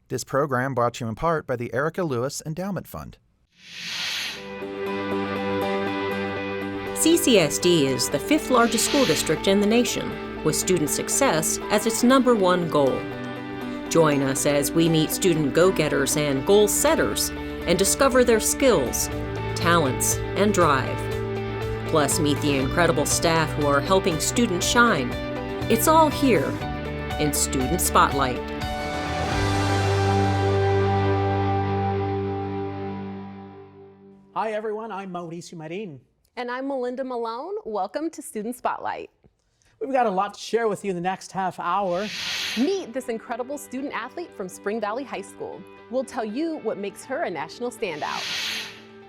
This program brought to you in part by the Erica Lewis Endowment Fund. CCSD is the 5th largest school district in the nation, with student success as its #1 goal. Join us as we meet student go-getters and goal setters and discover their skills, talents, and drive. Plus, meet the incredible staff who are helping students shine. It's all here in Student Spotlight. Hi everyone, I'm Mauricio Marin. And I'm Melinda Malone. Welcome to Student Spotlight. We've got a lot to share with you in the next half hour. Meet this incredible student athlete from Spring Valley High School. We'll tell you what makes her a national standout.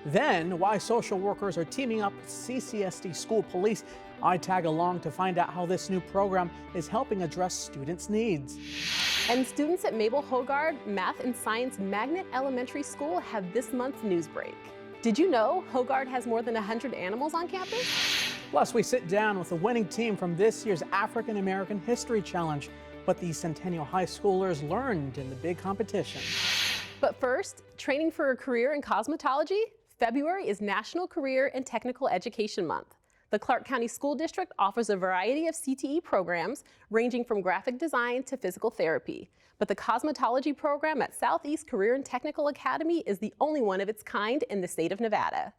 Then, why social workers are teaming up with CCSD School Police. I tag along to find out how this new program is helping address students' needs. And students at Mabel Howard Math and Science Magnet Elementary School have this month's news break. Did you know Howard has more than 100 animals on campus? Plus, we sit down with the winning team from this year's African American History Challenge, what these Centennial High Schoolers learned in the big competition. But first, training for a career in cosmetology? February is National Career and Technical Education Month. The Clark County School District offers a variety of CTE programs ranging from graphic design to physical therapy. But the cosmetology program at Southeast Career and Technical Academy is the only one of its kind in the state of Nevada.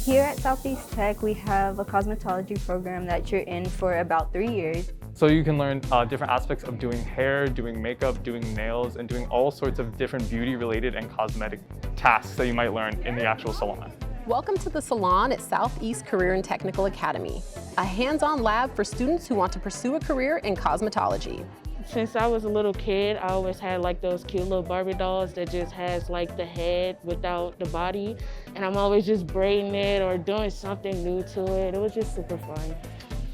Here at Southeast Tech, we have a cosmetology program that you're in for about 3 years. So you can learn different aspects of doing hair, doing makeup, doing nails, and doing all sorts of different beauty-related and cosmetic tasks that you might learn in the actual salon. Welcome to the salon at Southeast Career and Technical Academy, a hands-on lab for students who want to pursue a career in cosmetology. Since I was a little kid, I always had like those cute little Barbie dolls that just has like the head without the body. And I'm always just braiding it or doing something new to it. It was just super fun.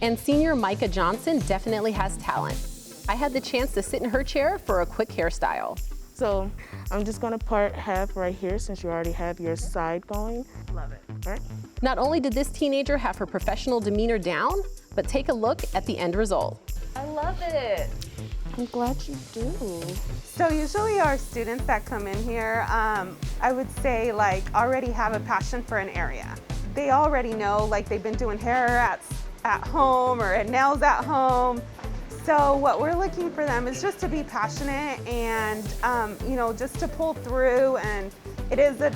And senior Micah Johnson definitely has talent. I had the chance to sit in her chair for a quick hairstyle. So I'm just gonna part half right here since you already have your side going. Love it. All right. Not only did this teenager have her professional demeanor down, but take a look at the end result. I love it. I'm glad you do. So usually our students that come in here, I would say like already have a passion for an area. They already know, like they've been doing hair at home or nails at home. So what we're looking for them is just to be passionate and just to pull through. And it is a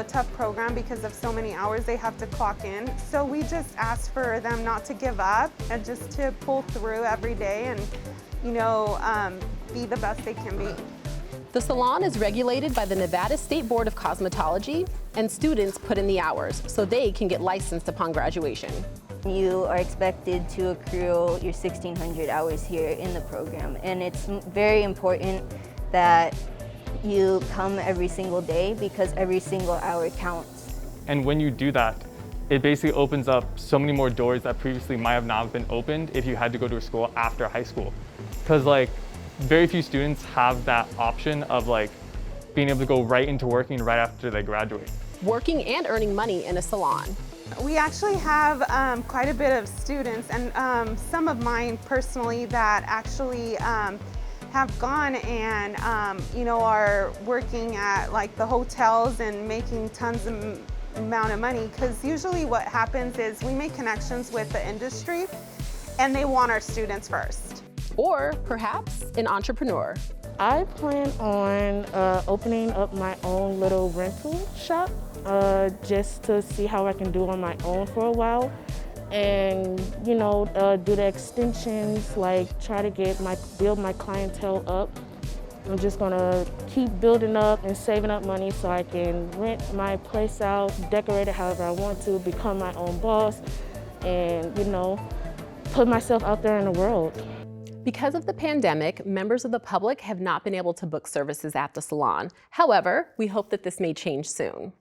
tough program because of so many hours they have to clock in. So we just ask for them not to give up and just to pull through every day and be the best they can be. The salon is regulated by the Nevada State Board of Cosmetology, and students put in the hours so they can get licensed upon graduation. You are expected to accrue your 1,600 hours here in the program, and it's very important that you come every single day because every single hour counts. And when you do that, it basically opens up so many more doors that previously might have not been opened if you had to go to a school after high school. Because very few students have that option of being able to go right into working right after they graduate. Working and earning money in a salon. We actually have quite a bit of students and some of mine personally that actually have gone and are working at the hotels and making tons of amount of money, because usually what happens is we make connections with the industry and they want our students first. Or perhaps an entrepreneur. I plan on opening up my own little rental shop just to see how I can do on my own for a while, and do the extensions, try to build my clientele up. I'm just gonna keep building up and saving up money so I can rent my place out, decorate it however I want to, become my own boss, and put myself out there in the world. Because of the pandemic, members of the public have not been able to book services at the salon. However, we hope that this may change soon.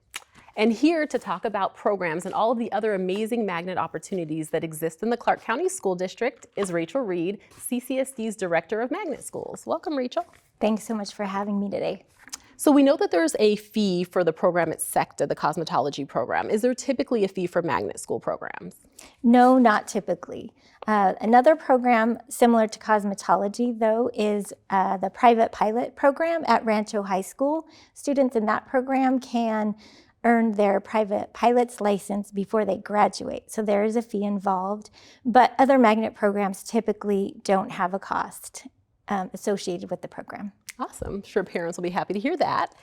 And here to talk about programs and all of the other amazing magnet opportunities that exist in the Clark County School District is Rachel Reed, CCSD's Director of Magnet Schools. Welcome, Rachel. Thanks so much for having me today. So we know that there's a fee for the program at SECTA, the cosmetology program. Is there typically a fee for magnet school programs? No, not typically. Another program similar to cosmetology, though, is the private pilot program at Rancho High School. Students in that program can earn their private pilot's license before they graduate. So there is a fee involved, but other magnet programs typically don't have a cost associated with the program. Awesome. I'm sure parents will be happy to hear that.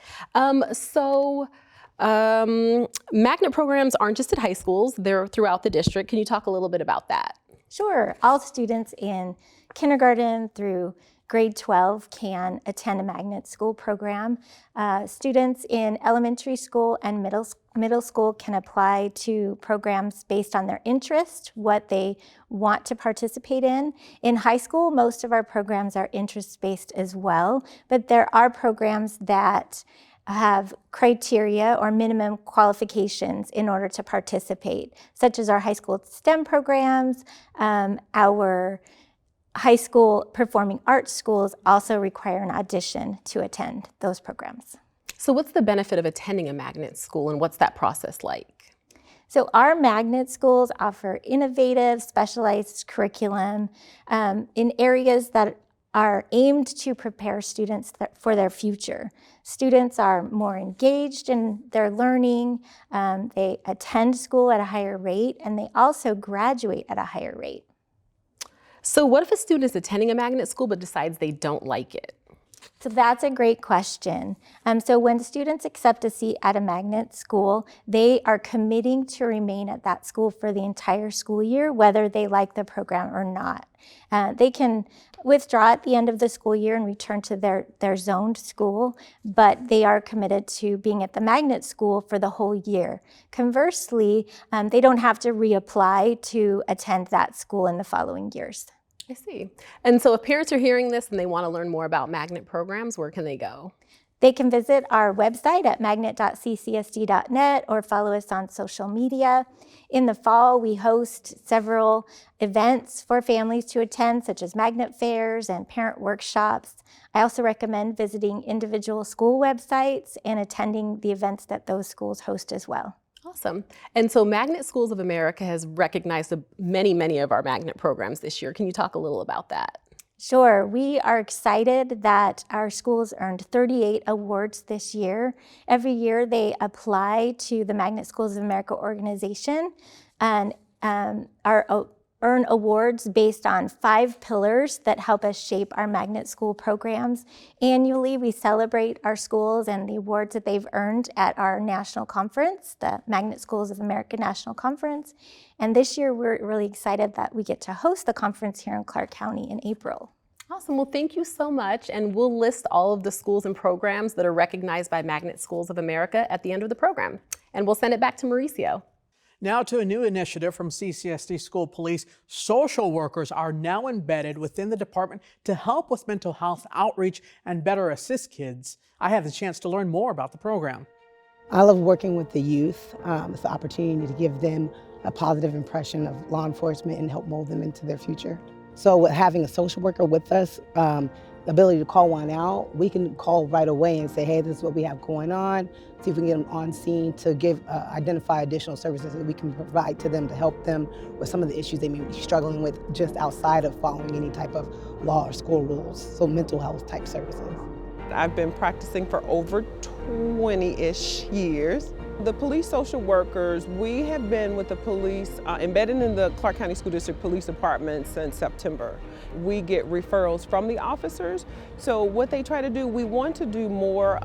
Magnet programs aren't just at high schools, they're throughout the district. Can you talk a little bit about that? Sure. All students in kindergarten through grade 12 can attend a magnet school program. Students in elementary school and middle school can apply to programs based on their interest, what they want to participate in. In high school, most of our programs are interest-based as well, but there are programs that have criteria or minimum qualifications in order to participate, such as our high school STEM programs. Our high school performing arts schools also require an audition to attend those programs. So what's the benefit of attending a magnet school, and what's that process like? So our magnet schools offer innovative, specialized curriculum in areas that are aimed to prepare students for their future. Students are more engaged in their learning, they attend school at a higher rate, and they also graduate at a higher rate. So what if a student is attending a magnet school but decides they don't like it? So that's a great question. So when students accept a seat at a magnet school, they are committing to remain at that school for the entire school year, whether they like the program or not. They can withdraw at the end of the school year and return to their zoned school, but they are committed to being at the magnet school for the whole year. Conversely, they don't have to reapply to attend that school in the following years. I see. And so if parents are hearing this and they want to learn more about magnet programs, where can they go? They can visit our website at magnet.ccsd.net or follow us on social media. In the fall, we host several events for families to attend, such as magnet fairs and parent workshops. I also recommend visiting individual school websites and attending the events that those schools host as well. Awesome. And so Magnet Schools of America has recognized many of our magnet programs this year. Can you talk a little about that? Sure. We are excited that our schools earned 38 awards this year. Every year they apply to the Magnet Schools of America organization and earn awards based on 5 pillars that help us shape our magnet school programs. Annually, we celebrate our schools and the awards that they've earned at our national conference, the Magnet Schools of America National Conference. And this year, we're really excited that we get to host the conference here in Clark County in April. Awesome. Well, thank you so much. And we'll list all of the schools and programs that are recognized by Magnet Schools of America at the end of the program. And we'll send it back to Mauricio. Now to a new initiative from CCSD School Police. Social workers are now embedded within the department to help with mental health outreach and better assist kids. I had the chance to learn more about the program. I love working with the youth. It's the opportunity to give them a positive impression of law enforcement and help mold them into their future. So with having a social worker with us, the ability to call one out, we can call right away and say, hey, this is what we have going on. See if we can get them on scene to identify additional services that we can provide to them to help them with some of the issues they may be struggling with just outside of following any type of law or school rules, so mental health type services. I've been practicing for over 20-ish years. The police social workers, we have been with the police, embedded in the Clark County School District Police Department since September. We get referrals from the officers. So what they try to do, we want to do more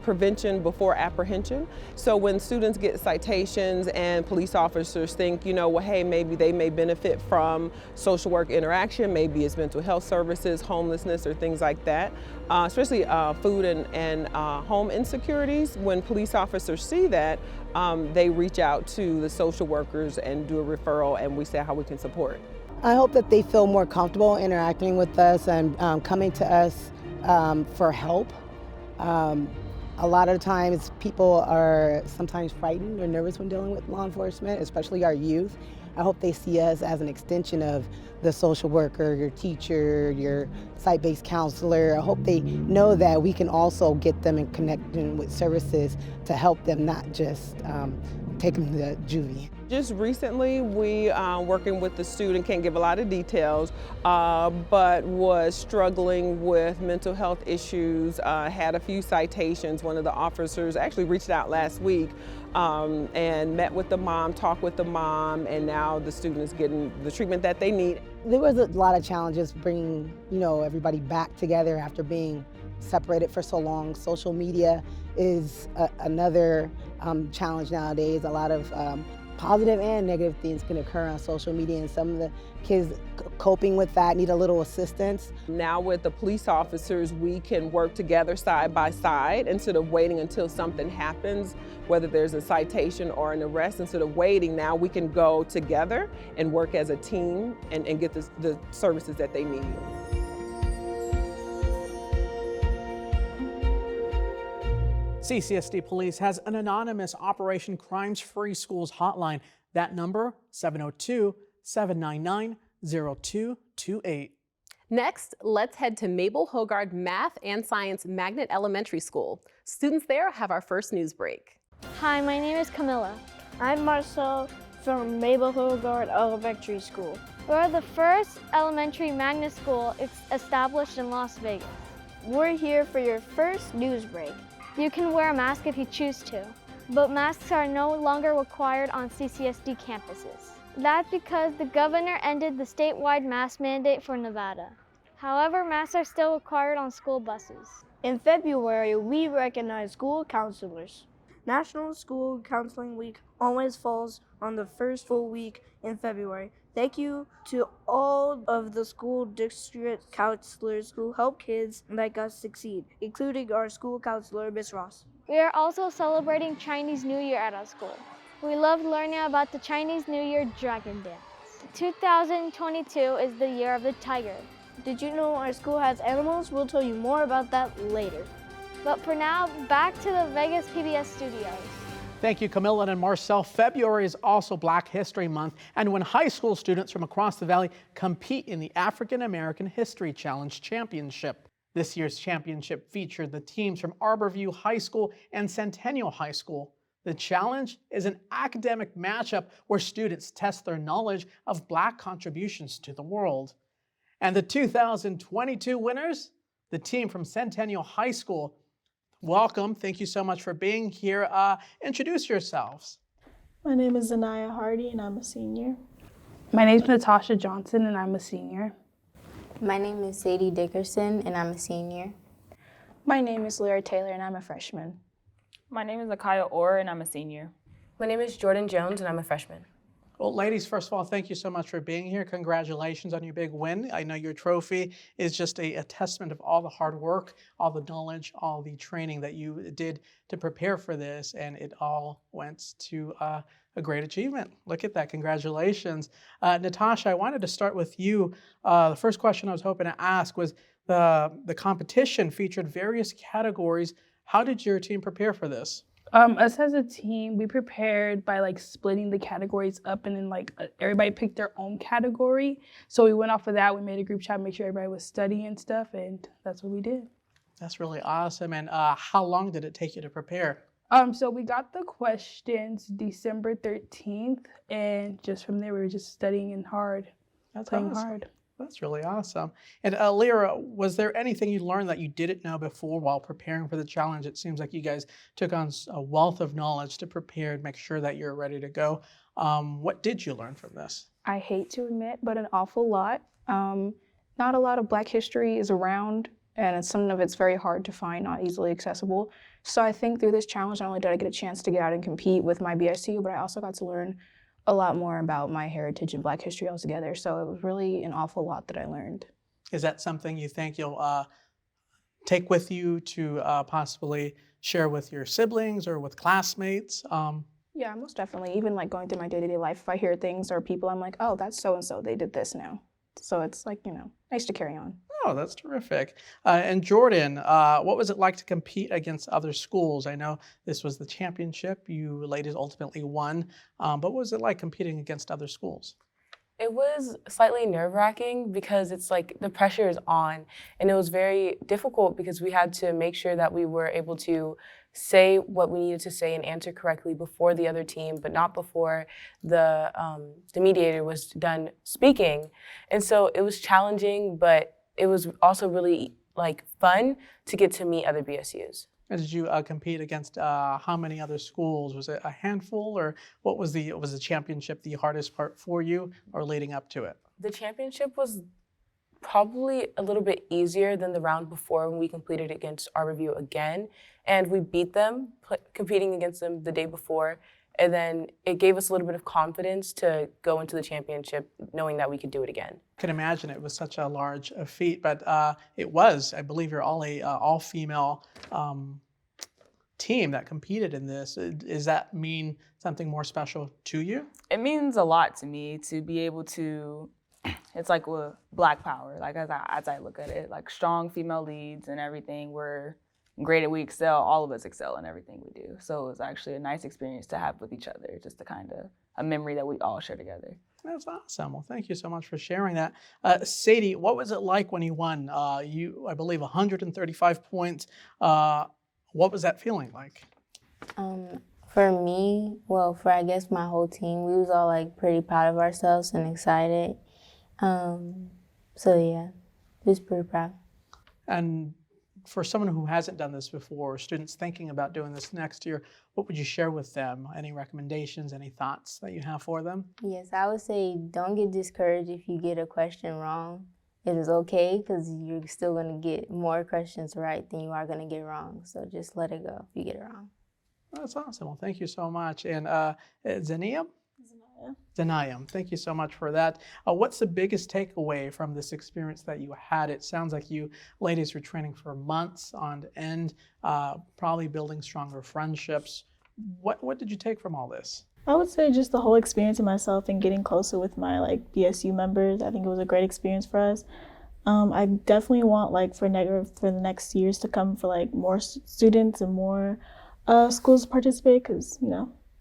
prevention before apprehension. So when students get citations and police officers think, well, hey, maybe they may benefit from social work interaction, maybe it's mental health services, homelessness, or things like that, especially food and home insecurities. When police officers see that, they reach out to the social workers and do a referral, and we say how we can support. I hope that they feel more comfortable interacting with us and coming to us for help. A lot of times people are sometimes frightened or nervous when dealing with law enforcement, especially our youth. I hope they see us as an extension of the social worker, your teacher, your site-based counselor. I hope they know that we can also get them in connection with services to help them, not just take them to juvie. Just recently, we working with the student, can't give a lot of details, but was struggling with mental health issues, had a few citations. One of the officers actually reached out last week and met with the mom, talked with the mom, and now the student is getting the treatment that they need. There was a lot of challenges bringing, everybody back together after being separated for so long. Social media is another challenge nowadays. A lot of positive and negative things can occur on social media, and some of the kids coping with that need a little assistance. Now with the police officers, we can work together side by side instead of waiting until something happens, whether there's a citation or an arrest. Instead of waiting, now we can go together and work as a team and get the services that they need. CCSD Police has an anonymous Operation Crimes Free Schools hotline. That number, 702-799-0228. Next, let's head to Mabel Howard Math and Science Magnet Elementary School. Students there have our first news break. Hi, my name is Camilla. I'm Marcel from Mabel Howard Elementary School. We're the first elementary magnet school established in Las Vegas. We're here for your first news break. You can wear a mask if you choose to, but masks are no longer required on CCSD campuses. That's because the governor ended the statewide mask mandate for Nevada. However, masks are still required on school buses. In February, we recognize school counselors. National School Counseling Week always falls on the first full week in February. Thank you to all of the school district counselors who help kids like us succeed, including our school counselor, Miss Ross. We are also celebrating Chinese New Year at our school. We love learning about the Chinese New Year dragon dance. 2022 is the year of the tiger. Did you know our school has animals? We'll tell you more about that later. But for now, back to the Vegas PBS studios. Thank you, Camilla and Marcel. February is also Black History Month, and when high school students from across the valley compete in the African American History Challenge Championship. This year's championship featured the teams from Arborview High School and Centennial High School. The challenge is an academic matchup where students test their knowledge of Black contributions to the world. And the 2022 winners, the team from Centennial High School. Welcome. Thank you so much for being here. Introduce yourselves. My name is Zanaya Hardy, and I'm a senior. My name is Natasha Johnson, and I'm a senior. My name is Sadie Dickerson, and I'm a senior. My name is Lyra Taylor, and I'm a freshman. My name is Akaya Orr, and I'm a senior. My name is Jordan Jones, and I'm a freshman. Well, ladies, first of all, thank you so much for being here. Congratulations on your big win. I know your trophy is just a testament of all the hard work, all the knowledge, all the training that you did to prepare for this, and it all went to a great achievement. Look at that. Congratulations. Natasha, I wanted to start with you. The first question I was hoping to ask was the competition featured various categories. How did your team prepare for this? Us as a team, we prepared by splitting the categories up, and then everybody picked their own category. So we went off of that. We made a group chat, make sure everybody was studying and stuff, and that's what we did. That's really awesome. And how long did it take you to prepare? So we got the questions December 13th, and just from there we were just studying and playing hard. That's really awesome. And Lyra, was there anything you learned that you didn't know before while preparing for the challenge? It seems like you guys took on a wealth of knowledge to prepare and make sure that you're ready to go. What did you learn from this? I hate to admit, but an awful lot. Not a lot of Black history is around, and some of it's very hard to find, not easily accessible. So I think through this challenge, not only did I get a chance to get out and compete with my BSU, but I also got to learn a lot more about my heritage and Black history altogether. So it was really an awful lot that I learned. Is that something you think you'll take with you to possibly share with your siblings or with classmates? Yeah, most definitely. Even going through my day-to-day life, if I hear things or people, I'm like, oh, that's so-and-so, they did this now. So it's like, nice to carry on. Oh, that's terrific. And Jordan, what was it like to compete against other schools? I know this was the championship. You ladies ultimately won. But what was it like competing against other schools? It was slightly nerve-wracking because it's like the pressure is on, and it was very difficult because we had to make sure that we were able to say what we needed to say and answer correctly before the other team, but not before the mediator was done speaking. And so it was challenging, but it was also really fun to get to meet other BSUs. And did you compete against how many other schools? Was it a handful, or what was the championship the hardest part for you, or leading up to it? The championship was probably a little bit easier than the round before when we competed against our review again, and we beat them competing against them the day before, and then it gave us a little bit of confidence to go into the championship knowing that we could do it again. I can imagine it was such a large feat, but it was, I believe you're all a all-female team that competed in this. Does that mean something more special to you? It means a lot to me to be able to, it's like with Black Power, like as I look at it, like strong female leads and everything. We're great, we excel, all of us excel in everything we do. So it was actually a nice experience to have with each other, just a memory that we all share together. That's awesome. Well, thank you so much for sharing that. Sadie, what was it like when you won? I believe 135 points. What was that feeling like? For me, for I guess my whole team, we was all pretty proud of ourselves and excited. So yeah, just pretty proud. And for someone who hasn't done this before, students thinking about doing this next year, what would you share with them? Any recommendations, any thoughts that you have for them? Yes, I would say don't get discouraged if you get a question wrong. It is okay because you're still going to get more questions right than you are going to get wrong. So just let it go if you get it wrong. That's awesome. Well, thank you so much. And Zaniyam? Zaniyam, thank you so much for that. What's the biggest takeaway from this experience that you had? It sounds like you ladies were training for months on end, probably building stronger friendships. What did you take from all this? I would say just the whole experience of myself and getting closer with my BSU members. I think it was a great experience for us. I definitely want for the next years to come for more students and more schools to participate because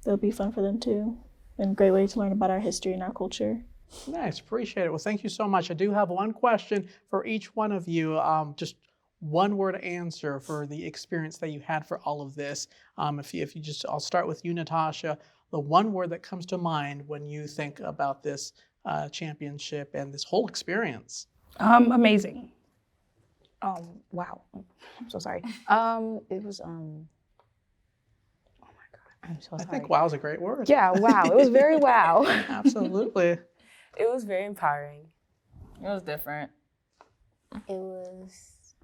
it'll be fun for them too. And a great way to learn about our history and our culture. Nice, appreciate it. Well, thank you so much. I do have one question for each one of you. Just one word answer for the experience that you had for all of this. If you just, I'll start with you, Natasha. The one word that comes to mind when you think about this championship and this whole experience. Amazing. Wow. I'm so sorry. It was I'm so sorry. I think wow is a great word. Yeah, wow. It was very wow. Absolutely. It was very empowering. It was different. It was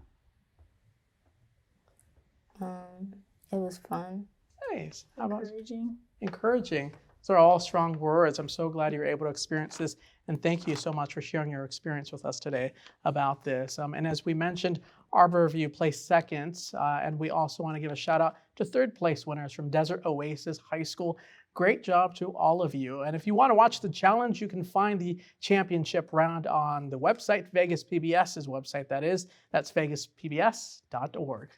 fun. Nice. How about encouraging? Encouraging. Those are all strong words. I'm so glad you're able to experience this. And thank you so much for sharing your experience with us today about this. And as we mentioned, Arbor View placed second. And we also want to give a shout out to third place winners from Desert Oasis High School. Great job to all of you. And if you want to watch the challenge, you can find the championship round on the website, Vegas PBS's website, that is. That's vegaspbs.org.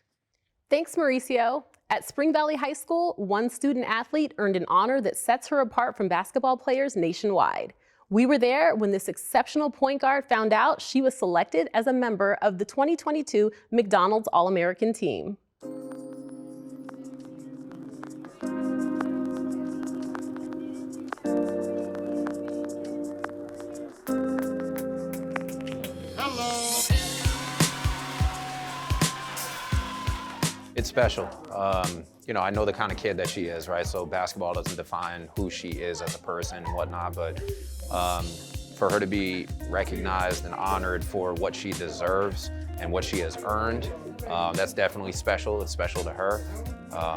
Thanks, Mauricio. At Spring Valley High School, one student athlete earned an honor that sets her apart from basketball players nationwide. We were there when this exceptional point guard found out she was selected as a member of the 2022 McDonald's All American team. It's special. I know the kind of kid that she is, right? So basketball doesn't define who she is as a person and whatnot, but for her to be recognized and honored for what she deserves and what she has earned, that's definitely special. It's special to her.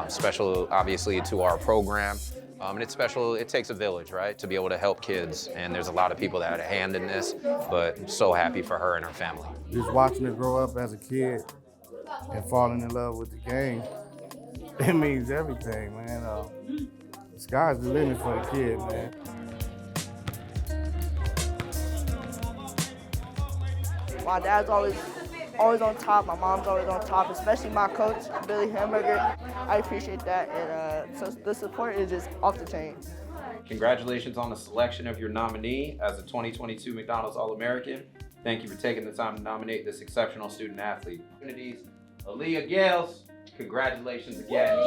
Special, obviously, to our program. And it's special, it takes a village, right? To be able to help kids. And there's a lot of people that had a hand in this, but I'm so happy for her and her family. Just watching her grow up as a kid and falling in love with the game, it means everything, man. The sky's the limit for the kid, man. My dad's always on top. My mom's always on top, especially my coach, Billy Hamburger. I appreciate that, and so the support is just off the chain. Congratulations on the selection of your nominee as a 2022 McDonald's All American. Thank you for taking the time to nominate this exceptional student athlete. Aaliyah Gales, congratulations again.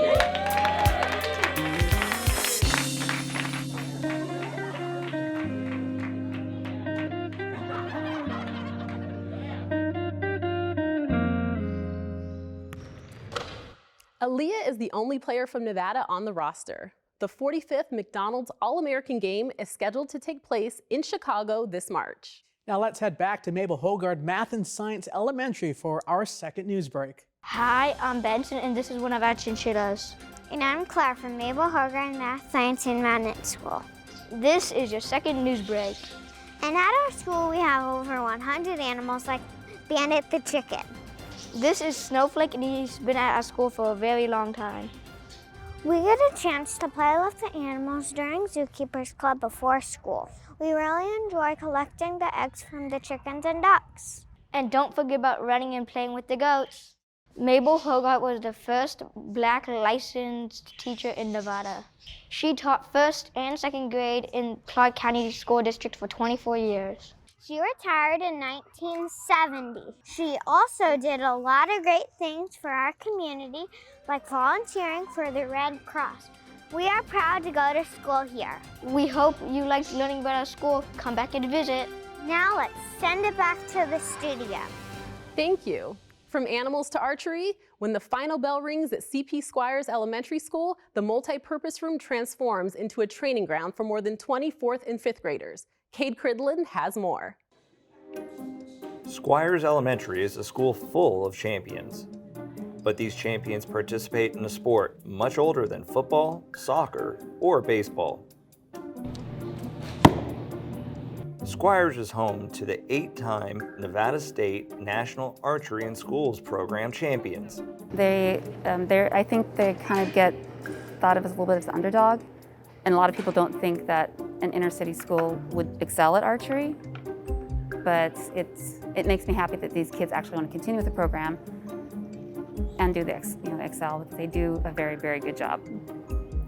Aaliyah is the only player from Nevada on the roster. The 45th McDonald's All American game is scheduled to take place in Chicago this March. Now let's head back to Mabel Howard Math and Science Elementary for our second news break. Hi, I'm Benson, and this is one of our chinchillas. And I'm Claire from Mabel Howard Math, Science, and Magnet School. This is your second news break. And at our school, we have over 100 animals like Bandit the chicken. This is Snowflake, and he's been at our school for a very long time. We get a chance to play with the animals during Zookeepers Club before school. We really enjoy collecting the eggs from the chickens and ducks. And don't forget about running and playing with the goats. Mabel Howard was the first Black licensed teacher in Nevada. She taught first and second grade in Clark County School District for 24 years. She retired in 1970. She also did a lot of great things for our community, like volunteering for the Red Cross. We are proud to go to school here. We hope you liked learning about our school. Come back and visit. Now let's send it back to the studio. Thank you. From animals to archery, when the final bell rings at CP Squires Elementary School, the multi-purpose room transforms into a training ground for more than 20 4th and 5th graders. Cade Cridland has more. Squires Elementary is a school full of champions. But these champions participate in a sport much older than football, soccer, or baseball. Squires is home to the 8-time Nevada State National Archery in Schools Program champions. I think they kind of get thought of as a little bit of an underdog, and a lot of people don't think that an inner city school would excel at archery, but it makes me happy that these kids actually want to continue with the program and do the excel, because they do a very, very good job,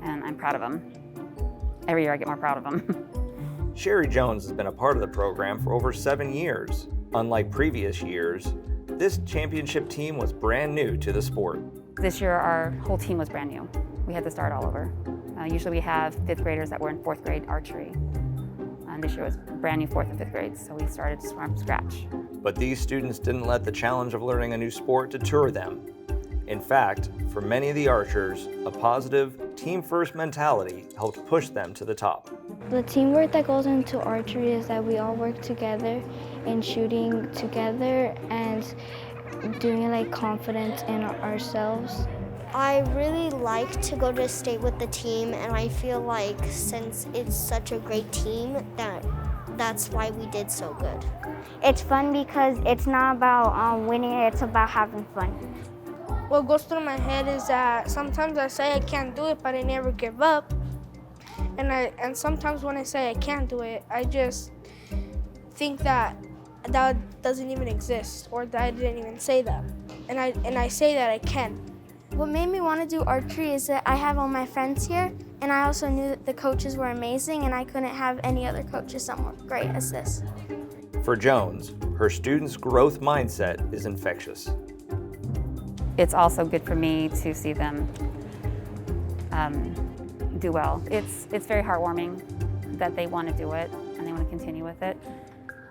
and I'm proud of them. Every year I get more proud of them. Sherry Jones has been a part of the program for over 7 years. Unlike previous years, this championship team was brand new to the sport. This year our whole team was brand new. We had to start all over. Usually we have 5th graders that were in 4th grade archery. And this year was brand new 4th and 5th grades, so we started from scratch. But these students didn't let the challenge of learning a new sport deter them. In fact, for many of the archers, a positive, team-first mentality helped push them to the top. The teamwork that goes into archery is that we all work together and shooting together and doing like confidence in ourselves. I really like to go to state with the team, and I feel like since it's such a great team, that's why we did so good. It's fun because it's not about winning, it's about having fun. What goes through my head is that sometimes I say I can't do it, but I never give up. And sometimes when I say I can't do it, I just think that doesn't even exist, or that I didn't even say that. And I say that I can. What made me want to do archery is that I have all my friends here, and I also knew that the coaches were amazing, and I couldn't have any other coaches somewhat great as this. For Jones, her students' growth mindset is infectious. It's also good for me to see them do well. It's very heartwarming that they want to do it and they want to continue with it.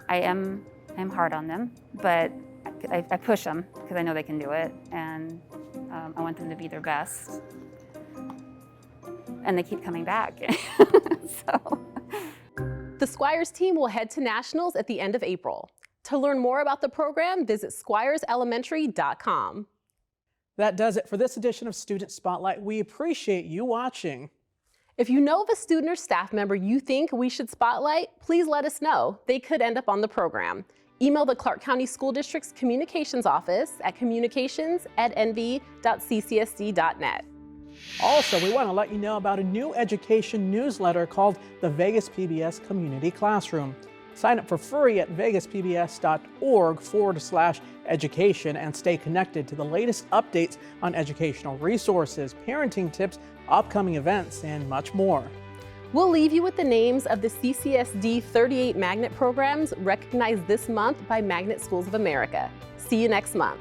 I'm hard on them, but I push them because I know they can do it, and I want them to be their best. And they keep coming back. The Squires team will head to nationals at the end of April. To learn more about the program, visit squireselementary.com. That does it for this edition of Student Spotlight. We appreciate you watching. If you know of a student or staff member you think we should spotlight, please let us know. They could end up on the program. Email the Clark County School District's Communications Office at communications@nv.ccsd.net. Also, we want to let you know about a new education newsletter called the Vegas PBS Community Classroom. Sign up for free at vegaspbs.org/education and stay connected to the latest updates on educational resources, parenting tips, upcoming events, and much more. We'll leave you with the names of the CCSD 38 magnet programs recognized this month by Magnet Schools of America. See you next month.